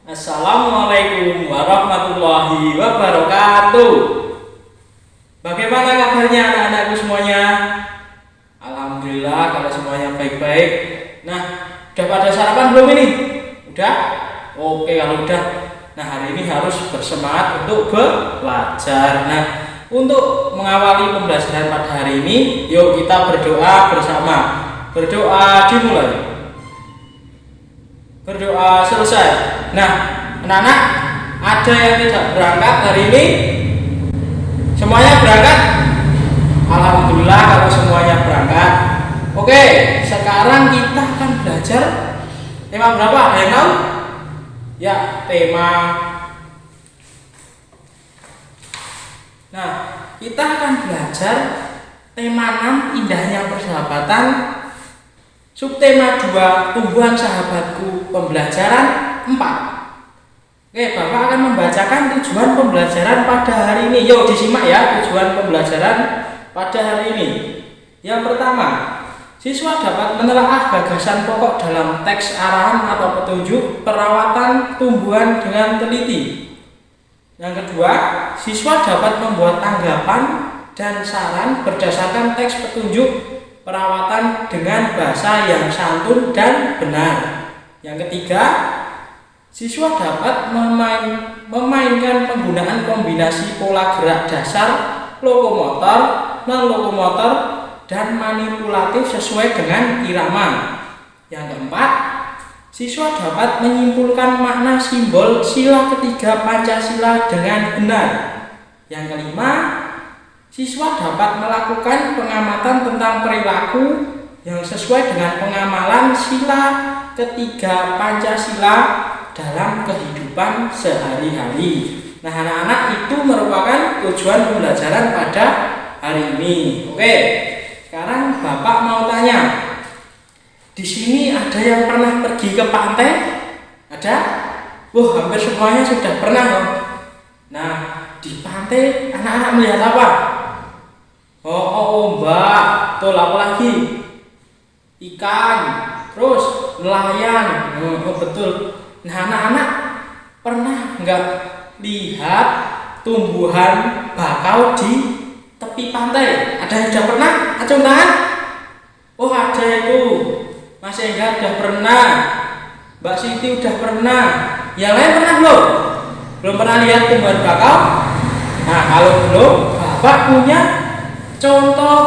Assalamualaikum warahmatullahi wabarakatuh. Bagaimana kabarnya anak-anakku semuanya? Alhamdulillah kalau semuanya baik-baik. Nah, udah pada sarapan belum ini? Udah? Oke kalau udah. Nah, hari ini harus bersemangat untuk belajar. Nah, untuk mengawali pembelajaran pada hari ini, yuk kita berdoa bersama. Berdoa dimulai. Berdoa selesai. Nah, anak-anak, ada yang tidak berangkat hari ini? Semuanya berangkat? Alhamdulillah kalau semuanya berangkat. Oke, sekarang kita akan belajar tema berapa? Ada yang tahu? Ya, tema. Nah, kita akan belajar tema 6, indahnya persahabatan. Subtema 2, tumbuhan sahabatku, pembelajaran 4. Oke, Bapak akan membacakan tujuan pembelajaran pada hari ini. Yuk disimak ya tujuan pembelajaran pada hari ini. Yang pertama, siswa dapat menelaah gagasan pokok dalam teks arahan atau petunjuk perawatan tumbuhan dengan teliti. Yang kedua, siswa dapat membuat tanggapan dan saran berdasarkan teks petunjuk perawatan dengan bahasa yang santun dan benar. Yang ketiga, siswa dapat memainkan penggunaan kombinasi pola gerak dasar, lokomotor, non-lokomotor, dan manipulatif sesuai dengan irama. Yang keempat, siswa dapat menyimpulkan makna simbol sila ketiga Pancasila dengan benar. Yang kelima, siswa dapat melakukan pengamatan tentang perilaku yang sesuai dengan pengamalan sila ketiga Pancasila dalam kehidupan sehari-hari. Nah, anak-anak, itu merupakan tujuan pembelajaran pada hari ini. Oke, sekarang Bapak mau tanya. Di sini ada yang pernah pergi ke pantai? Ada? Wah, hampir semuanya sudah pernah loh. Nah, di pantai anak-anak melihat apa? Ombak. Tuh, apa lagi? Ikan. Terus nelayan. Betul. Nah, anak-anak pernah nggak lihat tumbuhan bakau di tepi pantai? Ada yang sudah pernah? Acung tangan? Oh, ada itu. Mas Engga udah pernah. Mbak Siti udah pernah. Yang lain pernah belum? Belum pernah lihat tumbuhan bakau? Nah, kalau belum, Bapak punya contoh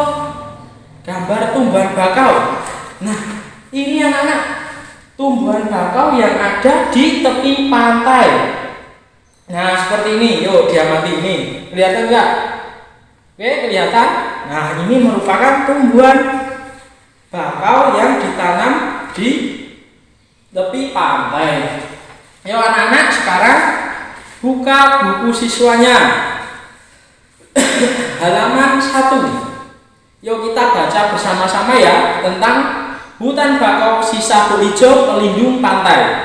gambar tumbuhan bakau. Nah, ini anak-anak, tumbuhan bakau yang ada di tepi pantai. Nah, seperti ini. Yuk diamati ini. Kelihatan enggak? Oke, kelihatan. Nah, ini merupakan tumbuhan bakau yang ditanam di tepi pantai. Yuk anak-anak, sekarang buka buku siswanya. Halaman 1. Yuk kita baca bersama-sama ya tentang hutan bakau si sapu hijau pelindung pantai.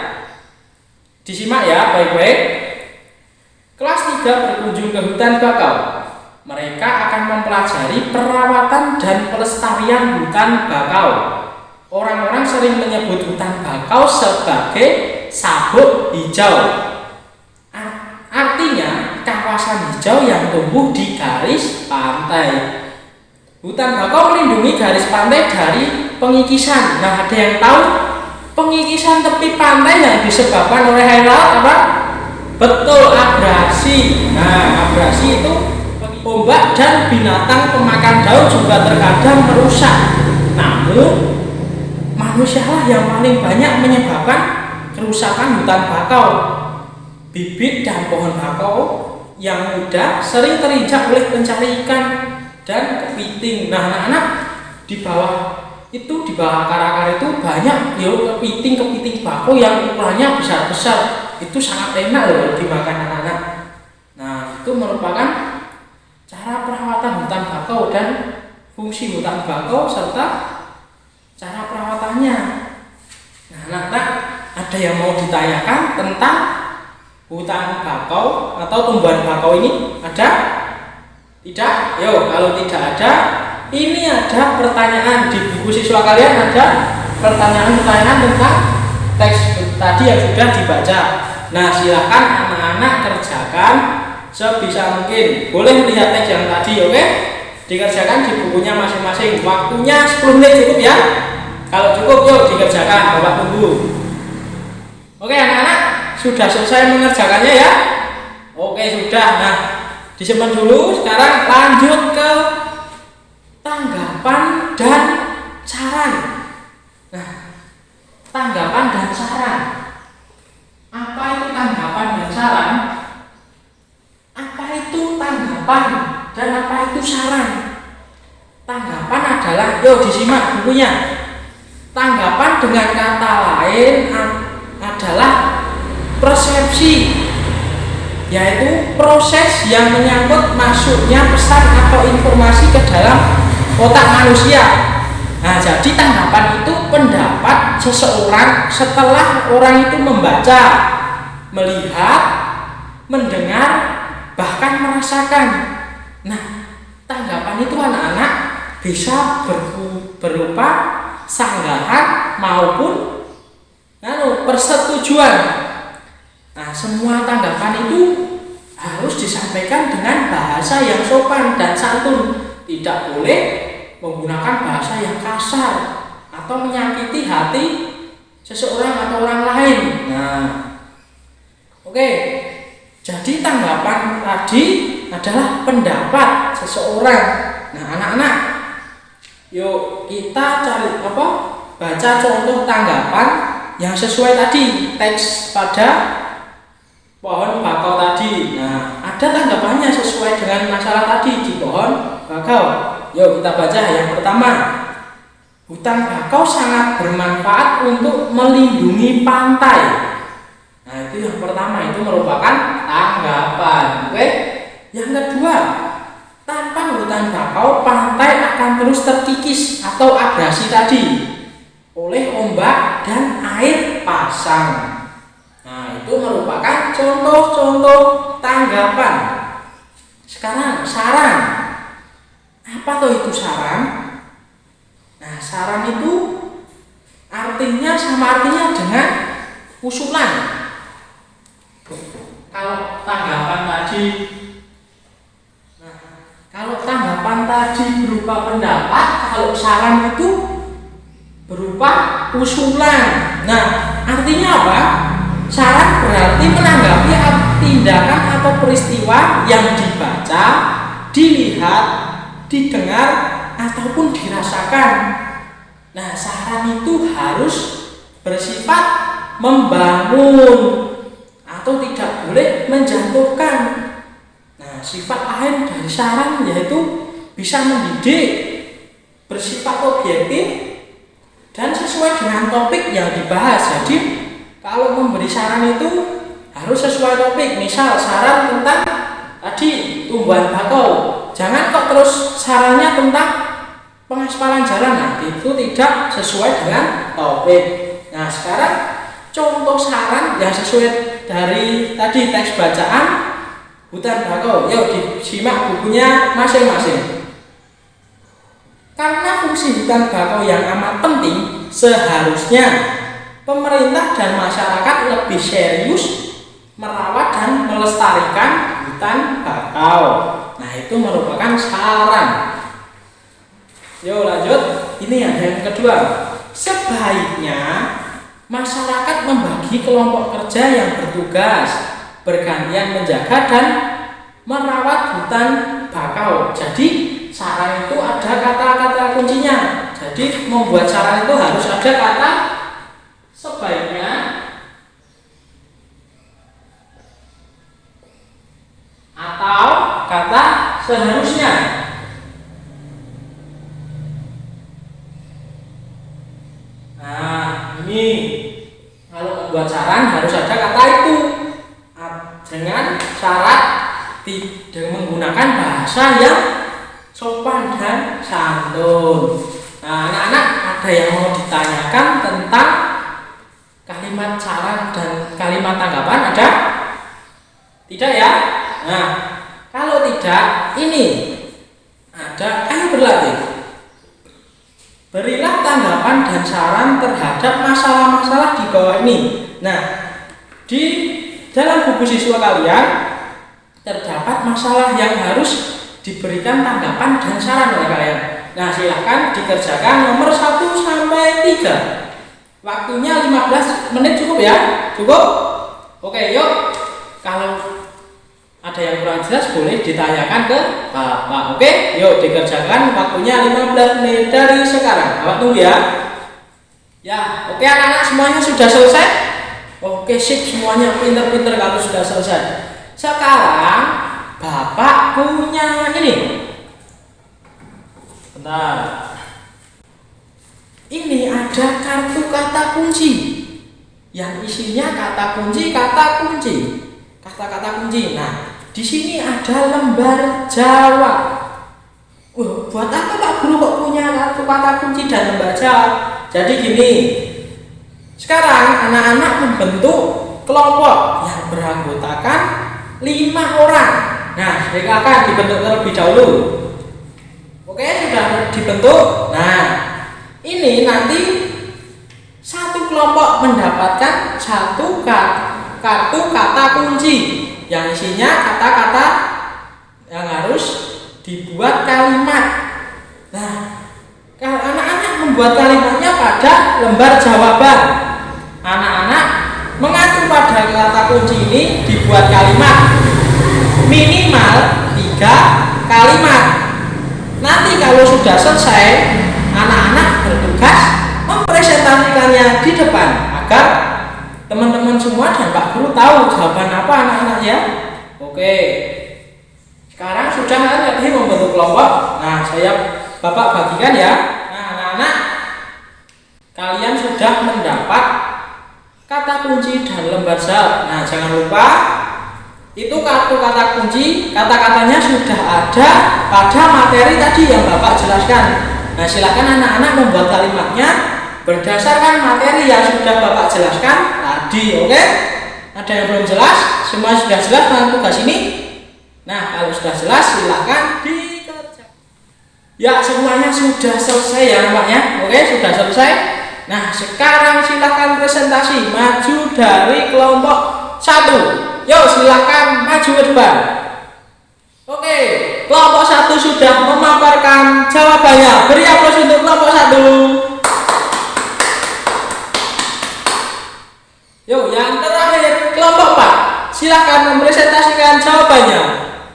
Disimak ya baik-baik. Kelas 3 berkunjung ke hutan bakau. Mereka akan mempelajari perawatan dan pelestarian hutan bakau. Orang-orang sering menyebut hutan bakau sebagai sabuk hijau. Artinya kawasan hijau yang tumbuh di garis pantai. Hutan bakau melindungi garis pantai dari pengikisan. Nah, ada yang tahu pengikisan tepi pantai yang disebabkan oleh hal apa? Betul, abrasi. Nah, abrasi itu ombak dan binatang pemakan daun juga terkadang merusak. Namun, manusialah yang paling banyak menyebabkan kerusakan hutan bakau. Bibit dan pohon bakau yang muda sering terinjak oleh pencari ikan dan kepiting. Nah, anak-anak, di bawah akar-akar itu banyak kepiting bakau yang ukurannya besar-besar. Itu sangat enak loh dimakan anak-anak. Nah, itu merupakan cara perawatan hutan bakau dan fungsi hutan bakau serta cara perawatannya. Nah, anak-anak, ada yang mau ditanyakan tentang hutan bakau atau tumbuhan bakau ini? Ada? Tidak? Yo, kalau tidak ada, ini ada pertanyaan di buku siswa kalian, ada pertanyaan tentang teks tadi yang sudah dibaca. Nah, silakan anak-anak kerjakan sebisa mungkin. Boleh lihat teks yang tadi, oke? Dikerjakan di bukunya masing-masing. Waktunya 10 menit cukup ya. Kalau cukup, yuk dikerjakan, Bapak tunggu. Oke anak-anak, sudah selesai mengerjakannya ya? Oke sudah. Nah, disimpan dulu. Sekarang lanjut ke tanggapan dan saran. Nah, tanggapan dan saran. Apa itu tanggapan dan saran? Apa itu tanggapan dan apa itu saran? Tanggapan adalah, yuk disimak bukunya. Tanggapan dengan kata lain adalah persepsi, yaitu proses yang menyangkut masuknya pesan atau informasi ke dalam otak manusia. Nah, jadi tanggapan itu pendapat seseorang setelah orang itu membaca, melihat, mendengar, bahkan merasakan. Nah, tanggapan itu anak-anak bisa berupa sanggahan maupun persetujuan. Nah, semua tanggapan itu harus disampaikan dengan bahasa yang sopan dan santun. Tidak boleh menggunakan bahasa yang kasar atau menyakiti hati seseorang atau orang lain. Nah, oke. Jadi tanggapan tadi adalah pendapat seseorang. Nah, anak-anak, yuk kita cari baca contoh tanggapan yang sesuai tadi teks pada pohon bakau tadi. Nah, ada tanggapannya sesuai dengan masalah tadi di pohon bakau. Yuk kita baca yang pertama. Hutan bakau sangat bermanfaat untuk melindungi pantai. Nah, itu yang pertama, itu merupakan tanggapan. Oke. Yang kedua, tanpa hutan bakau, pantai akan terus terkikis atau abrasi tadi oleh ombak dan air pasang. Nah, itu merupakan contoh-contoh tanggapan. Sekarang saran. Apa tuh itu saran? Nah, saran itu artinya sama dengan usulan. Kalau tanggapan tadi berupa pendapat, kalau saran itu berupa usulan. Nah, artinya apa? Saran berarti menanggapi tindakan atau peristiwa yang dibaca, dilihat, didengar, ataupun dirasakan. Nah, saran itu harus bersifat membangun atau tidak boleh menjatuhkan. Nah, sifat lain dari saran yaitu bisa mendidik, bersifat objektif, dan sesuai dengan topik yang dibahas. Jadi kalau memberi saran itu harus sesuai topik. Misal saran tentang tadi tumbuhan bakau, jangan kok terus sarannya tentang pengaspalan jalan. Nah, itu tidak sesuai dengan topik. Nah, sekarang contoh saran yang sesuai dari tadi teks bacaan hutan bakau. Yuk disimak bukunya masing-masing. Karena fungsi hutan bakau yang amat penting, seharusnya pemerintah dan masyarakat lebih serius merawat dan melestarikan hutan bakau. Nah, itu merupakan saran. Yuk lanjut. Ini yang kedua. Sebaiknya masyarakat membagi kelompok kerja yang bertugas bergantian menjaga dan merawat hutan bakau. Jadi saran itu ada kata-kata kuncinya. Jadi membuat saran itu harus ada kata sebaiknya atau kata seharusnya. Nah, ini kalau membuat saran harus ada kata itu dengan syarat tidak menggunakan bahasa yang sopan dan santun. Nah, anak-anak, ada yang mau ditanyakan tentang kalimat saran dan kalimat tanggapan? Ada? Tidak ya? Nah, kalau tidak, ini ada, ayo berlatih. Berilah tanggapan dan saran terhadap masalah-masalah di bawah ini. Nah, di dalam buku siswa kalian terdapat masalah yang harus diberikan tanggapan dan saran oleh kalian. Nah, silahkan dikerjakan nomor 1 sampai 3. Waktunya 15 menit cukup ya? Cukup? Oke, yuk. Kalau ada yang kurang jelas boleh ditanyakan ke Bapak. Oke, yuk dikerjakan. Waktunya 15 menit dari sekarang. Bapak tunggu ya. Ya, oke anak-anak semuanya sudah selesai? Oke, sip, semuanya pinter-pinter kalau sudah selesai. Sekarang Bapak punya ini. Bentar. Ini ada kartu kata kunci yang isinya kata kunci, kata-kata kunci. Nah, di sini ada lembar jawab. Buat apa Pak Guru kok punya kartu kata kunci dan lembar jawab? Jadi gini, sekarang anak-anak membentuk kelompok yang beranggotakan 5 orang. Nah, mereka akan dibentuk terlebih dahulu. Oke, sudah dibentuk. Nah, ini nanti satu kelompok mendapatkan satu kartu kata kunci yang isinya kata-kata yang harus dibuat kalimat. Nah, kalau anak-anak membuat kalimatnya pada lembar jawaban, anak-anak mengacu pada kata kunci ini dibuat kalimat minimal 3 kalimat. Nanti kalau sudah selesai, anak-anak bertugas mempresentasikannya di depan agar teman-teman semua dan Pak Guru tahu jawaban apa anak-anak ya. Oke, sekarang sudah tadi membentuk kelompok. Nah, Bapak bagikan ya. Nah, anak-anak, kalian sudah mendapat kata kunci dan lembar jawab. Nah, jangan lupa itu kartu kata kunci, kata-katanya sudah ada pada materi tadi yang Bapak jelaskan. Nah, silakan anak-anak membuat kalimatnya berdasarkan materi yang sudah Bapak jelaskan tadi. Oke? Ada yang belum jelas? Semua sudah jelas tentang tugas ini? Nah, kalau sudah jelas silakan dikerjakan. Ya, semuanya sudah selesai ya nampaknya. Oke, sudah selesai. Nah, sekarang silakan presentasi maju dari kelompok 1. Yuk, silakan maju ke depan. Oke, kelompok 1 sudah memaparkan jawabannya. Beri aplaus untuk kelompok 1. Yuk, yang terakhir kelompok 4. Silakan mempresentasikan jawabannya.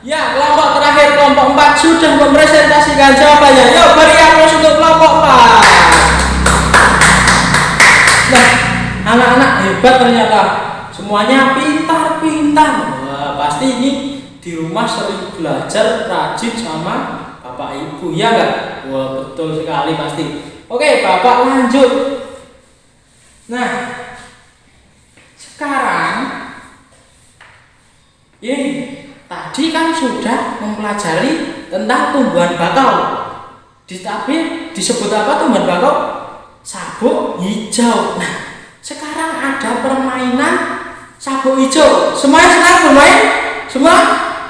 Ya, kelompok terakhir kelompok 4 sudah mempresentasikan jawabannya. Yuk, beri aplaus untuk kelompok 4. Nah, anak-anak hebat ternyata. Semuanya pintar-pintar. Wah, pasti ini di rumah sering belajar rajin sama Bapak Ibu, ya enggak? Wah, betul sekali pasti. Oke, Bapak lanjut. Nah, sekarang ini tadi kan sudah mempelajari tentang tumbuhan bakau. Tapi disebut apa tumbuhan bakau? Sabuk hijau. Nah, sekarang ada permainan sabuk hijau. Semuanya senang bermain? Semua?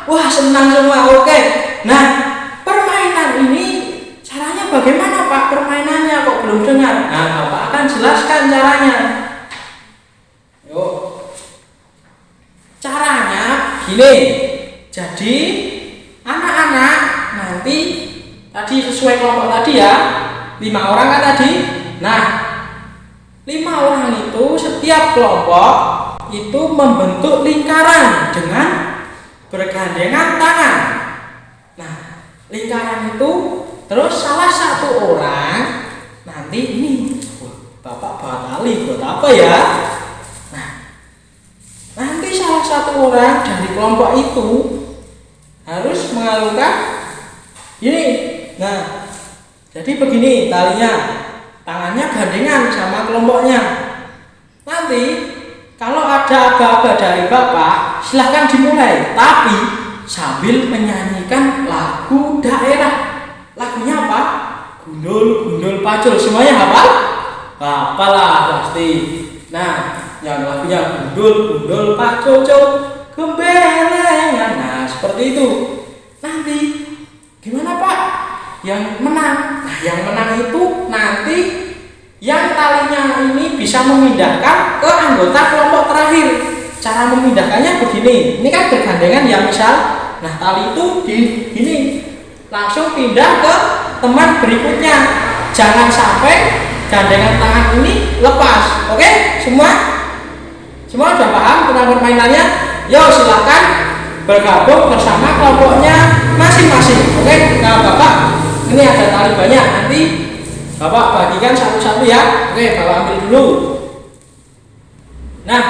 Wah, senang semua. Oke. Nah, permainan ini caranya bagaimana Pak? Permainannya kok belum dengar? Nah, Bapak akan jelaskan caranya. Yuk. Caranya gini. Jadi, anak-anak nanti tadi sesuai kelompok tadi ya. 5 orang kan tadi? Nah, 5 orang itu setiap kelompok itu membentuk lingkaran dengan bergandengan tangan. Nah, lingkaran itu terus salah satu orang nanti ini, Bapak bawa tali buat apa ya? Nah, nanti salah satu orang dari kelompok itu harus mengalungkan ini. Nah, jadi begini talinya, tangannya gandengan sama kelompoknya. Nanti kalau ada aba-aba dari Bapak, silahkan dimulai, tapi sambil menyanyikan lagu daerah. Lagunya apa? Gundul, gundul, pacul. Semuanya hafal? Hafal lah pasti. Nah, yang lagunya gundul, gundul, pacul, gembelengan. Nah, seperti itu. Nanti gimana Pak? Yang menang. Nah, yang menang itu nanti yang talinya ini bisa memindahkan ke anggota kelompok terakhir. cara memindahkannya begini. Ini kan bergandengan ya misal. Nah tali itu gini, langsung pindah ke teman berikutnya. Jangan sampai gandengan tangan ini lepas. Oke, semua sudah paham tentang permainannya? Yo silakan bergabung bersama kelompoknya masing-masing. Oke, nah Bapak ini ada tali banyak, nanti Bapak bagikan satu-satu ya. Oke, Bapak ambil dulu. Nah,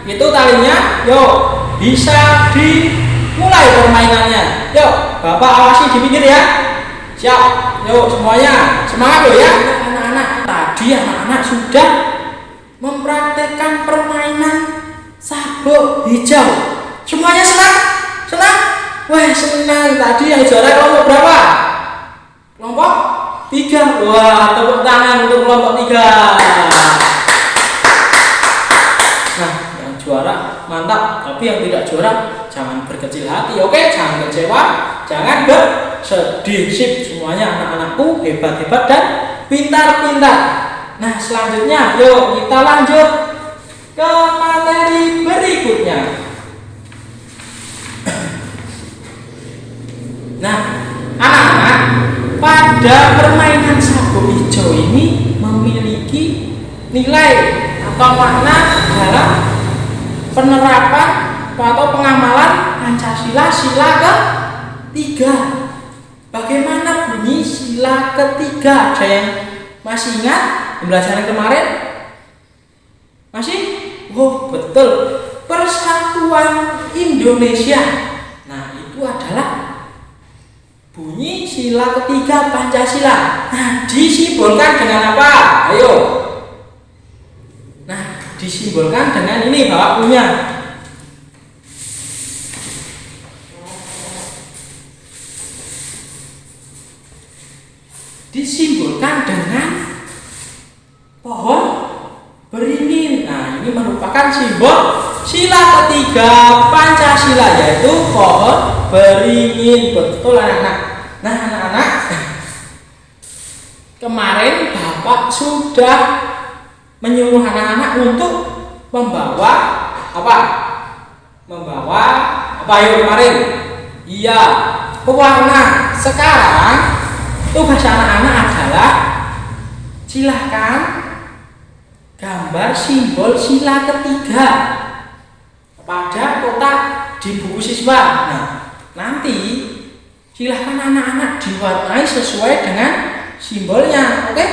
itu talinya. Yuk, bisa dimulai permainannya. Yuk, Bapak awasi di pinggir ya. Siap. Yuk semuanya, semangat loh ya. Anak-anak tadi anak-anak sudah mempraktekkan permainan sabuk hijau. Semuanya senang? Senang? Wah, senang. Tadi yang juara kelompok berapa? Kelompok 3. Wah, tepuk tangan untuk kelompok 3. Nah, yang juara mantap, tapi yang tidak juara jangan berkecil hati, oke? Jangan kecewa, jangan bersedih. Sip, semuanya anak-anakku hebat-hebat dan pintar-pintar. Nah, selanjutnya yuk kita lanjut ke materi berikutnya. Nah, anak-anak, pada permainan sabuk hijau ini memiliki nilai atau makna dalam penerapan atau pengamalan Pancasila sila ketiga. Bagaimana bunyi sila ketiga? Ada yang masih ingat pembelajaran kemarin? Masih? Oh betul, Persatuan Indonesia. Nah itu adalah bunyi sila ketiga Pancasila. Nah disimbolkan dengan apa? Ayo. Nah disimbolkan dengan ini Bapak punya. Disimbolkan dengan pohon beringin. Nah ini merupakan simbol sila ketiga Pancasila, yaitu pohon beringin. Betul anak-anak. Nah anak-anak, kemarin Bapak sudah menyuruh anak-anak untuk membawa apa? Membawa apa yuk kemarin? Iya, pewarna. Sekarang tugas anak-anak adalah silahkan gambar simbol sila ketiga pada kotak di buku siswa. Nah, nanti silahkan anak-anak diwarnai sesuai dengan simbolnya. Oke?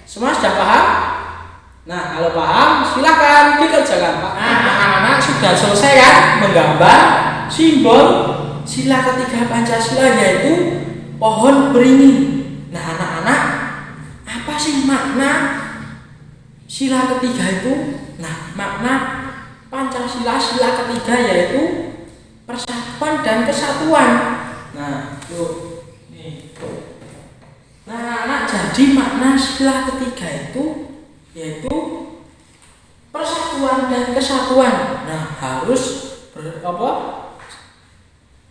Semua sudah paham? Nah, kalau paham silahkan dikerjakan. Nah, anak-anak sudah selesai kan menggambar simbol sila ketiga Pancasila, yaitu pohon beringin. Nah anak-anak, apa sih makna sila ketiga itu? Nah makna Pancasila sila ketiga yaitu persatuan dan kesatuan. Nah tuh nih. Nah anak, jadi makna sila ketiga itu yaitu persatuan dan kesatuan. Nah harus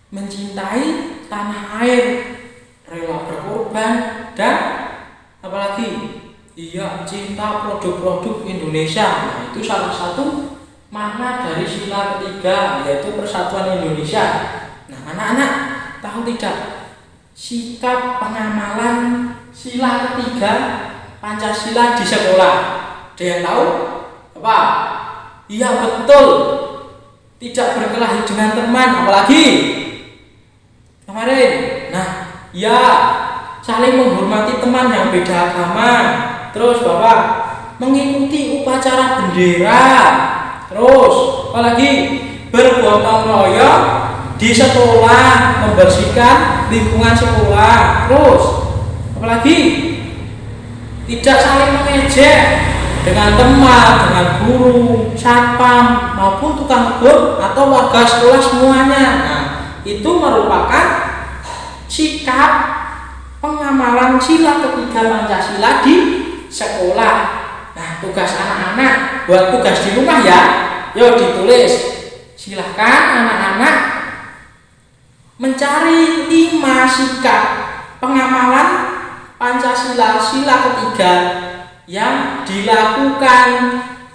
mencintai tanah air, rela berkorban, dan apalagi iya cinta produk-produk Indonesia. Nah itu salah satu makna dari sila ketiga, yaitu persatuan Indonesia. Nah anak-anak tahu tidak sikap pengamalan sila ketiga Pancasila di sekolah? Ada yang tahu apa? Iya betul, tidak berkelahi dengan teman, apalagi kemarin. Nah ya, saling menghormati teman yang beda agama. Terus Bapak mengikuti upacara bendera. Terus apalagi bergotong royong di sekolah, membersihkan lingkungan sekolah. Terus apalagi tidak saling mengejek dengan teman, dengan guru, satpam maupun tukang kebun atau warga sekolah semuanya. Nah itu merupakan sikap pengamalan sila ketiga Pancasila di sekolah. Nah tugas anak-anak buat tugas di rumah ya, yuk ditulis. Silahkan anak-anak mencari 5 sikap pengamalan Pancasila sila ketiga yang dilakukan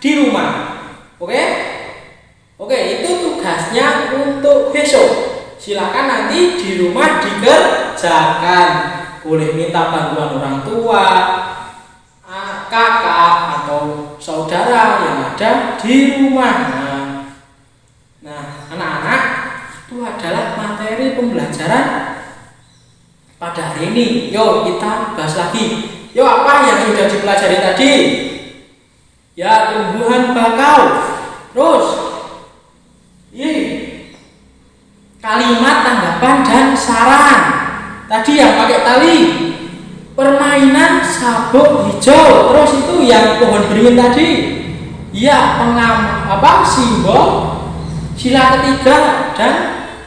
di rumah. Oke? Oke, itu tugasnya untuk besok. Silakan nanti di rumah dikerjakan. Boleh minta bantuan orang tua, kakak atau saudara yang ada di rumah. Nah, anak-anak, itu adalah materi pembelajaran pada hari ini. Yuk kita bahas lagi. Yuk, apa yang sudah dipelajari tadi? Ya, tumbuhan bakau. Terus kalimat tanggapan dan saran. Tadi yang pakai tali. Permainan sabuk hijau. Terus itu yang pohon beringin tadi. Ya, simbol sila ketiga dan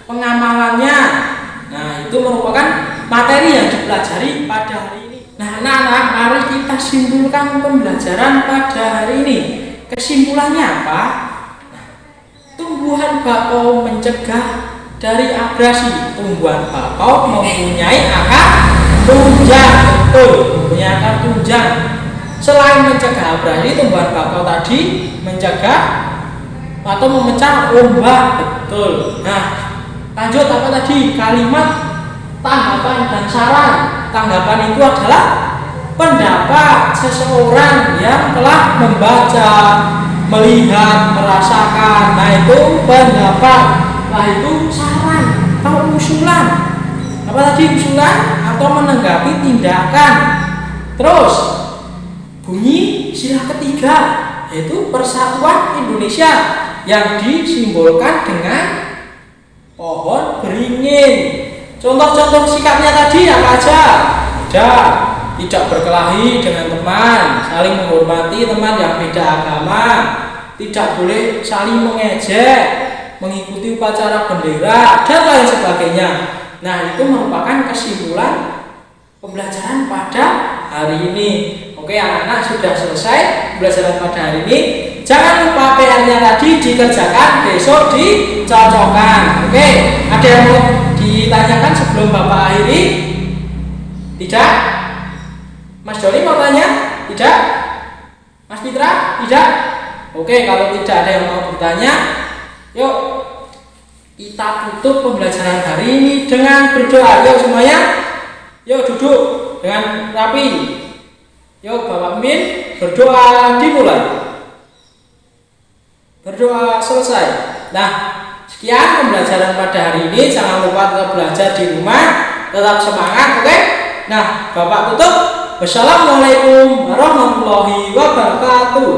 pengamalannya. Nah, itu merupakan materi yang dipelajari pada hari ini. Nah, anak-anak, mari kita simpulkan pembelajaran pada hari ini. Kesimpulannya apa? Nah, tumbuhan bakau mencegah dari abrasi. Tumbuhan bakau mempunyai akar tunjang, betul, mempunyai akar tunjang. Selain mencegah abrasi, tumbuhan bakau tadi mencegah atau memecah ombak, betul. Nah, lanjut apa tadi? Kalimat tanggapan dan saran. Tanggapan itu adalah pendapat seseorang yang telah membaca, melihat, merasakan. Nah, itu pendapat. Nah, itu saran atau usulan. Apa tadi? Usulan atau menanggapi tindakan. Terus bunyi sila ketiga, yaitu Persatuan Indonesia yang disimbolkan dengan pohon beringin. Contoh-contoh sikapnya tadi apa aja? Tidak berkelahi dengan teman, saling menghormati teman yang beda agama, tidak boleh saling mengejek, mengikuti upacara bendera, dan lain sebagainya. Nah, itu merupakan kesimpulan pembelajaran pada hari ini. Oke, anak-anak, sudah selesai pembelajaran pada hari ini. Jangan lupa PR-nya tadi dikerjakan, besok dicocokkan. Oke, ada yang mau ditanyakan sebelum Bapak akhiri? Tidak? Mas Doni mau tanya? Tidak? Mas Fitra? Tidak? Oke, kalau tidak ada yang mau bertanya, yuk kita tutup pembelajaran hari ini dengan berdoa. Yuk semuanya, yuk duduk dengan rapi. Yuk Bapak Min, berdoa dimulai. Berdoa selesai. Nah, sekian pembelajaran pada hari ini. Jangan lupa tetap belajar di rumah, tetap semangat, oke? Nah, Bapak tutup. Wassalamualaikum warahmatullahi wabarakatuh.